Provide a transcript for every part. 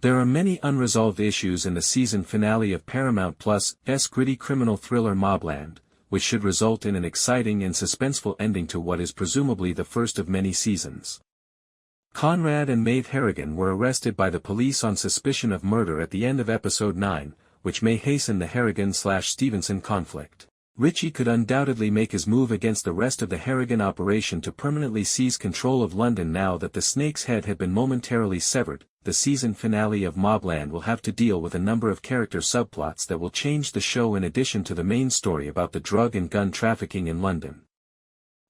There are many unresolved issues in the season finale of Paramount Plus' gritty criminal thriller MobLand, which should result in an exciting and suspenseful ending to what is presumably the first of many seasons. Conrad and Maeve Harrigan were arrested by the police on suspicion of murder at the end of episode 9, which may hasten the Harrigan/Stevenson conflict. Richie could undoubtedly make his move against the rest of the Harrigan operation to permanently seize control of London now that the snake's head had been momentarily severed. The season finale of MobLand will have to deal with a number of character subplots that will change the show in addition to the main story about the drug and gun trafficking in London.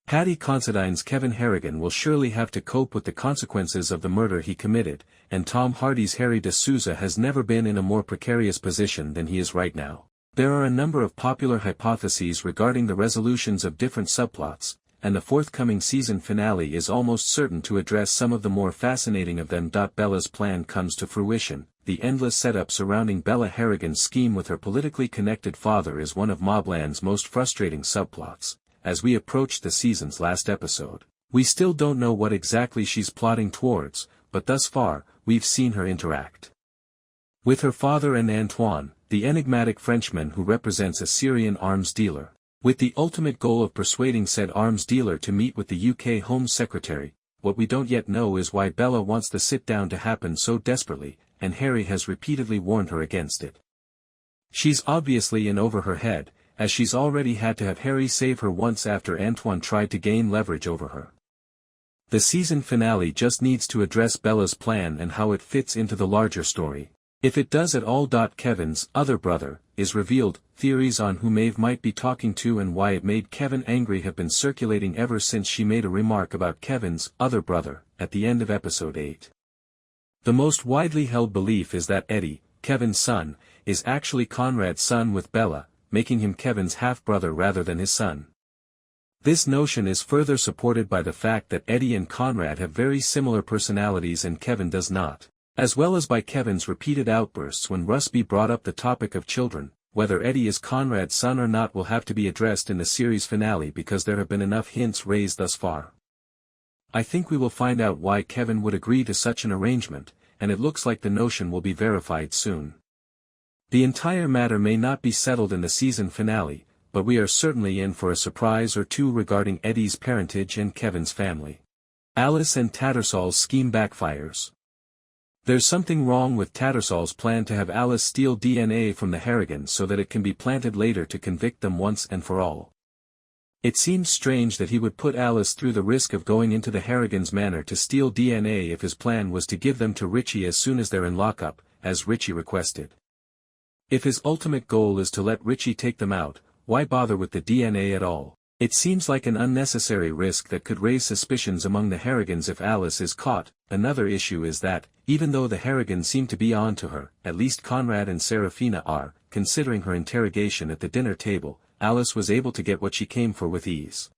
Paddy Considine's Kevin Harrigan will surely have to cope with the consequences of the murder he committed, and Tom Hardy's Harry de Souza has never been in a more precarious position than he is right now. There are a number of popular hypotheses regarding the resolutions of different subplots, and the forthcoming season finale is almost certain to address some of the more fascinating of them. Bella's plan comes to fruition. The endless setup surrounding Bella Harrigan's scheme with her politically connected father is one of MobLand's most frustrating subplots. As we approach the season's last episode, we still don't know what exactly she's plotting towards, but thus far, we've seen her interact with her father and Antoine, the enigmatic Frenchman who represents a Syrian arms dealer, with the ultimate goal of persuading said arms dealer to meet with the UK Home Secretary. What we don't yet know is why Bella wants the sit-down to happen so desperately, and Harry has repeatedly warned her against it. She's obviously in over her head, as she's already had to have Harry save her once after Antoine tried to gain leverage over her. The season finale just needs to address Bella's plan and how it fits into the larger story. If it does at all. Kevin's other brother is revealed. Theories on who Maeve might be talking to and why it made Kevin angry have been circulating ever since she made a remark about Kevin's other brother at the end of episode 8. The most widely held belief is that Eddie, Kevin's son, is actually Conrad's son with Bella, making him Kevin's half-brother rather than his son. This notion is further supported by the fact that Eddie and Conrad have very similar personalities and Kevin does not, as well as by Kevin's repeated outbursts when Rusby brought up the topic of children. Whether Eddie is Conrad's son or not will have to be addressed in the series finale because there have been enough hints raised thus far. I think we will find out why Kevin would agree to such an arrangement, and it looks like the notion will be verified soon. The entire matter may not be settled in the season finale, but we are certainly in for a surprise or two regarding Eddie's parentage and Kevin's family. Alice and Tattersall's scheme backfires. There's something wrong with Tattersall's plan to have Alice steal DNA from the Harrigans so that it can be planted later to convict them once and for all. It seems strange that he would put Alice through the risk of going into the Harrigans' manor to steal DNA if his plan was to give them to Richie as soon as they're in lockup, as Richie requested. If his ultimate goal is to let Richie take them out, why bother with the DNA at all? It seems like an unnecessary risk that could raise suspicions among the Harrigans if Alice is caught. Another issue is that, even though the Harrigans seem to be on to her, at least Conrad and Serafina are, considering her interrogation at the dinner table, Alice was able to get what she came for with ease.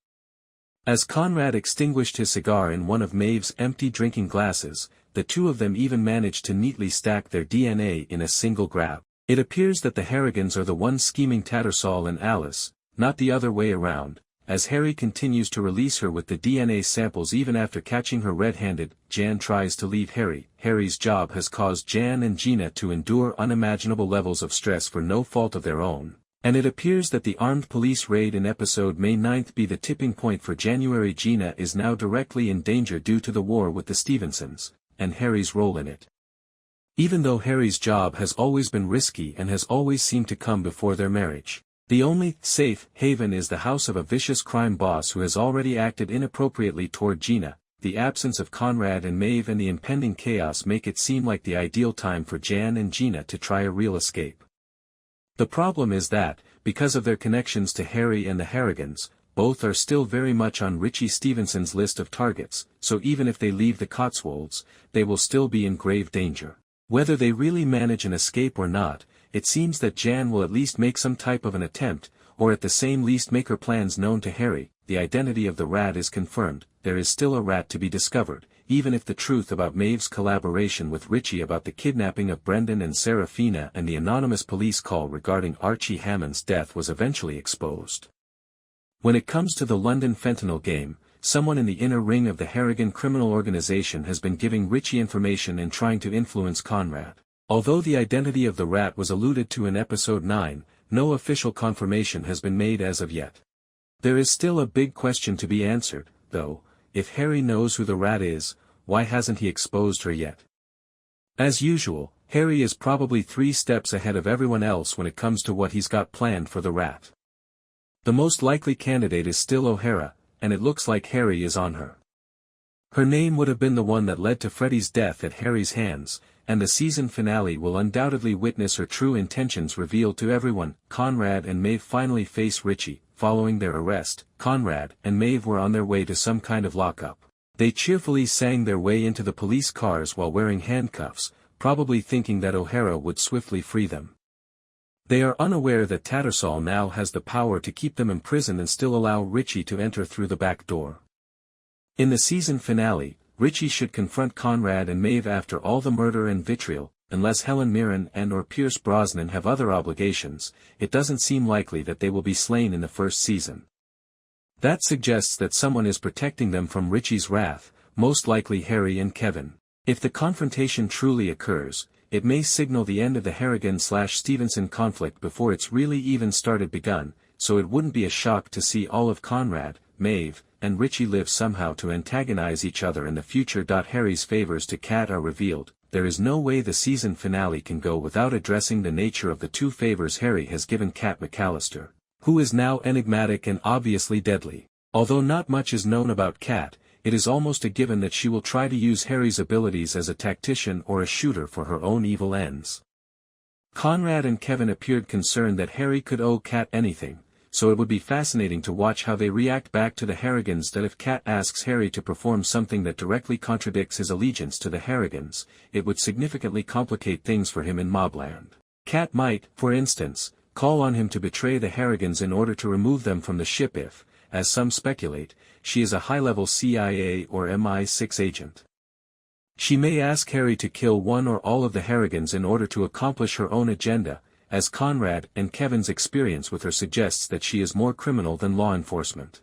As Conrad extinguished his cigar in one of Maeve's empty drinking glasses, the two of them even managed to neatly stack their DNA in a single grab. It appears that the Harrigans are the ones scheming Tattersall and Alice, not the other way around. As Harry continues to release her with the DNA samples even after catching her red-handed, Jan tries to leave Harry. Harry's job has caused Jan and Gina to endure unimaginable levels of stress for no fault of their own, and it appears that the armed police raid in episode May 9th be the tipping point for January. Gina is now directly in danger due to the war with the Stevensons, and Harry's role in it. Even though Harry's job has always been risky and has always seemed to come before their marriage, the only safe haven is the house of a vicious crime boss who has already acted inappropriately toward Gina. The absence of Conrad and Maeve and the impending chaos make it seem like the ideal time for Jan and Gina to try a real escape. The problem is that, because of their connections to Harry and the Harrigans, both are still very much on Richie Stevenson's list of targets, so even if they leave the Cotswolds, they will still be in grave danger. Whether they really manage an escape or not, it seems that Jan will at least make some type of an attempt, or at the same least make her plans known to Harry. The identity of the rat is confirmed. There is still a rat to be discovered, even if the truth about Maeve's collaboration with Richie about the kidnapping of Brendan and Serafina and the anonymous police call regarding Archie Hammond's death was eventually exposed. When it comes to the London fentanyl game, someone in the inner ring of the Harrigan criminal organization has been giving Richie information and trying to influence Conrad. Although the identity of the rat was alluded to in episode 9, no official confirmation has been made as of yet. There is still a big question to be answered, though. If Harry knows who the rat is, why hasn't he exposed her yet? As usual, Harry is probably 3 steps ahead of everyone else when it comes to what he's got planned for the rat. The most likely candidate is still O'Hara, and it looks like Harry is on her. Her name would have been the one that led to Freddy's death at Harry's hands, and the season finale will undoubtedly witness her true intentions revealed to everyone. Conrad and Maeve finally face Richie. Following their arrest, Conrad and Maeve were on their way to some kind of lockup. They cheerfully sang their way into the police cars while wearing handcuffs, probably thinking that O'Hara would swiftly free them. They are unaware that Tattersall now has the power to keep them imprisoned and still allow Richie to enter through the back door. In the season finale, Richie should confront Conrad and Maeve after all the murder and vitriol. Unless Helen Mirren and/or Pierce Brosnan have other obligations, it doesn't seem likely that they will be slain in the first season. That suggests that someone is protecting them from Richie's wrath, most likely Harry and Kevin. If the confrontation truly occurs, it may signal the end of the Harrigan/Stevenson conflict before it's really even begun, so it wouldn't be a shock to see all of Conrad, Maeve, and Richie live somehow to antagonize each other in the future. Harry's favors to Kat are revealed. There is no way the season finale can go without addressing the nature of the 2 favors Harry has given Kat McAllister, who is now enigmatic and obviously deadly. Although not much is known about Kat, it is almost a given that she will try to use Harry's abilities as a tactician or a shooter for her own evil ends. Conrad and Kevin appeared concerned that Harry could owe Kat anything, so it would be fascinating to watch how they react back to the Harrigans. That if Kat asks Harry to perform something that directly contradicts his allegiance to the Harrigans, it would significantly complicate things for him in MobLand. Kat might, for instance, call on him to betray the Harrigans in order to remove them from the ship if, as some speculate, she is a high-level CIA or MI6 agent. She may ask Harry to kill one or all of the Harrigans in order to accomplish her own agenda, as Conrad and Kevin's experience with her suggests that she is more criminal than law enforcement.